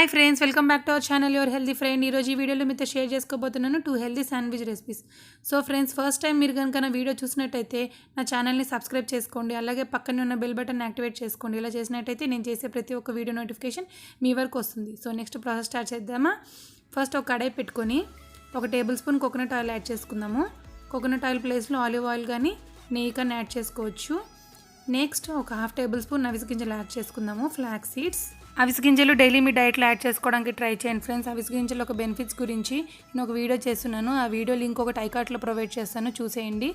Hi friends, welcome back to our channel your healthy friend. ఈరోజు ఈ వీడియోలో మీతో షేర్ చేసుకోబోతున్నాను 2 healthy sandwich recipes. So friends, first time మీరు కనుక నా వీడియో చూసినట్టయితే నా ఛానల్ని సబ్స్క్రైబ్ చేసుకోండి. అలాగే పక్కనే ఉన్న బెల్ బటన్ యాక్టివేట్ చేసుకోండి. ఇలా చేసినట్టయితే నేను చేసే ప్రతి ఒక్క వీడియో నోటిఫికేషన్ మీ వరకు వస్తుంది. సో నెక్స్ట్ ప్రాసెస్ స్టార్ట్ చేద్దామా. ఫస్ట్ ఒక కడాయి పెట్టుకొని 1 table spoon coconut oil add చేసుకుందాము. కోకోనట్ ఆయిల్ ప్లేస్లో ఆలివ్ ఆయిల్ కానీ నెయ్యి కానీ యాడ్ చేసుకోవచ్చు. నెక్స్ట్ ఒక 1/2 టేబుల్ స్పూన్ అవిసె గింజలు యాడ్ చేసుకుందాము. Flax seeds. అవిసె గింజలు డైలీ మీ డైట్లో యాడ్ చేసుకోవడానికి ట్రై చేయండి ఫ్రెండ్స్. అవిసె గింజలు ఒక బెనిఫిట్స్ గురించి నేను ఒక వీడియో చేస్తున్నాను. ఆ వీడియో లింక్ ఒకటి ఐకార్ట్లో ప్రొవైడ్ చేస్తాను, చూసేయండి.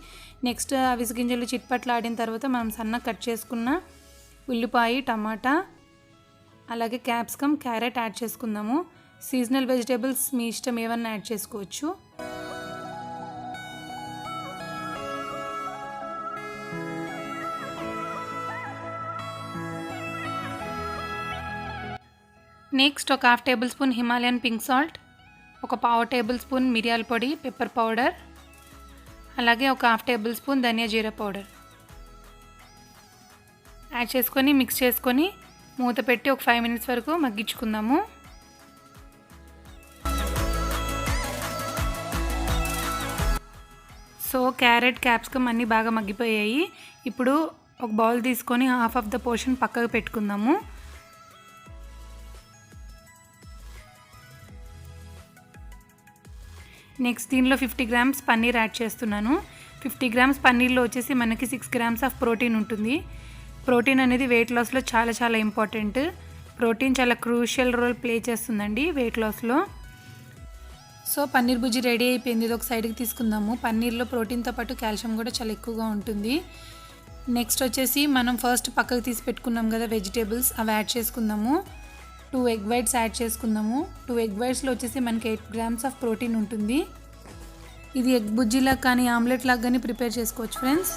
నెక్స్ట్ అవిసె గింజలు చిట్పట్లు ఆడిన తర్వాత మనం సన్నగా కట్ చేసుకున్న ఉల్లిపాయ, టమాటా, అలాగే క్యాప్సికమ్, క్యారెట్ యాడ్ చేసుకుందాము. సీజనల్ వెజిటేబుల్స్ మీ ఇష్టం ఏమన్నా యాడ్ చేసుకోవచ్చు. నెక్స్ట్ ఒక 1/2 table spoon Himalayan pink salt, ఒక 1/4 టేబుల్ స్పూన్ మిరియాల పొడి, పెప్పర్ పౌడర్, అలాగే ఒక 1/2 టేబుల్ స్పూన్ ధనియా జీరా పౌడర్ యాడ్ చేసుకొని మిక్స్ చేసుకొని మూత పెట్టి ఒక 5 మినిట్స్ వరకు మగ్గించుకుందాము. సో క్యారెట్, క్యాప్సికమ్ అన్నీ బాగా మగ్గిపోయాయి. ఇప్పుడు ఒక బౌల్ తీసుకొని హాఫ్ ఆఫ్ ద పోర్షన్ పక్కకు పెట్టుకుందాము. నెక్స్ట్ దీనిలో 50 గ్రామ్స్ పన్నీర్ యాడ్ చేస్తున్నాను. 50 గ్రామ్స్ పన్నీర్లో వచ్చేసి మనకి 6 గ్రామ్స్ ఆఫ్ ప్రోటీన్ ఉంటుంది. ప్రోటీన్ అనేది వెయిట్ లాస్లో చాలా ఇంపార్టెంట్. ప్రోటీన్ చాలా క్రూషియల్ రోల్ ప్లే చేస్తుందండి వెయిట్ లాస్లో. సో పన్నీర్ బుజ్జి రెడీ అయిపోయింది. ఇది ఒక సైడ్కి తీసుకుందాము. పన్నీర్లో ప్రోటీన్తో పాటు కాల్షియం కూడా చాలా ఎక్కువగా ఉంటుంది. నెక్స్ట్ వచ్చేసి మనం ఫస్ట్ పక్కకు తీసి పెట్టుకున్నాం కదా వెజిటేబుల్స్, అవి యాడ్ చేసుకుందాము. 2 ఎగ్ వైట్స్ యాడ్ చేసుకుందాము. 2 ఎగ్ వైట్స్లో వచ్చేసి మనకి 8 గ్రామ్స్ ఆఫ్ ప్రోటీన్ ఉంటుంది. ఇది ఎగ్ బుజ్జిలా కానీ ఆమ్లెట్ లాగా కానీ ప్రిపేర్ చేసుకోవచ్చు ఫ్రెండ్స్.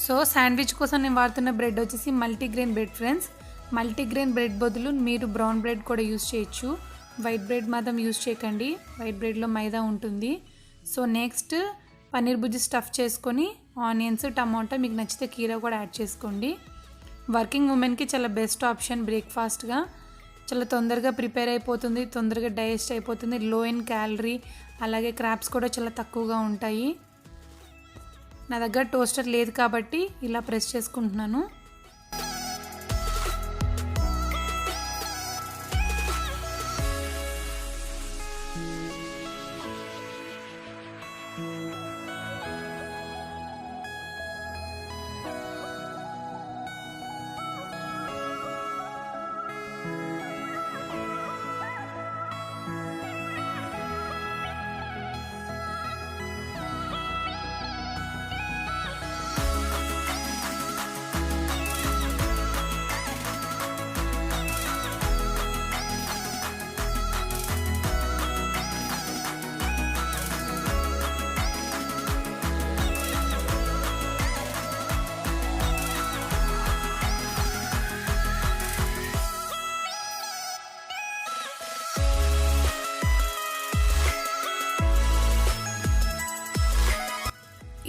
సో శాండ్విచ్ కోసం నేను వాడుతున్న బ్రెడ్ వచ్చేసి multigrain bread friends. Multigrain bread బదులు మీరు బ్రౌన్ బ్రెడ్ కూడా యూస్ చేయొచ్చు. వైట్ బ్రెడ్ మాత్రం యూస్ చేయకండి, వైట్ బ్రెడ్లో మైదా ఉంటుంది. సో నెక్స్ట్ పన్నీర్ బుజ్జి స్టఫ్ చేసుకొని ఆనియన్స్, టమాటా, మీకు నచ్చితే కీరా కూడా యాడ్ చేసుకోండి. వర్కింగ్ ఉమెన్కి చాలా బెస్ట్ ఆప్షన్ బ్రేక్ఫాస్ట్గా. చాలా తొందరగా ప్రిపేర్ అయిపోతుంది, తొందరగా డైజెస్ట్ అయిపోతుంది, లో ఇన్ క్యాలరీ, అలాగే క్రాబ్స్ కూడా చాలా తక్కువగా ఉంటాయి. నా దగ్గర టోస్టర్ లేదు కాబట్టి ఇలా ప్రెస్ చేసుకుంటున్నాను.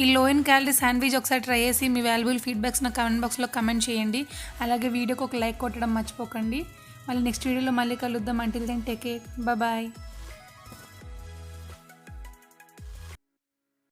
ఈ లో ఇన్ క్యాలరీ శాండ్విచ్ ఒకసారి ట్రై చేసి మీ వాల్యుబుల్ ఫీడ్బ్యాక్స్ నా కామెంట్ బాక్స్లో కమెంట్ చేయండి. అలాగే వీడియోకి ఒక లైక్ కొట్టడం మర్చిపోకండి. మళ్ళీ నెక్స్ట్ వీడియోలో మళ్ళీ కలుద్దాం. Until then take care. Bye.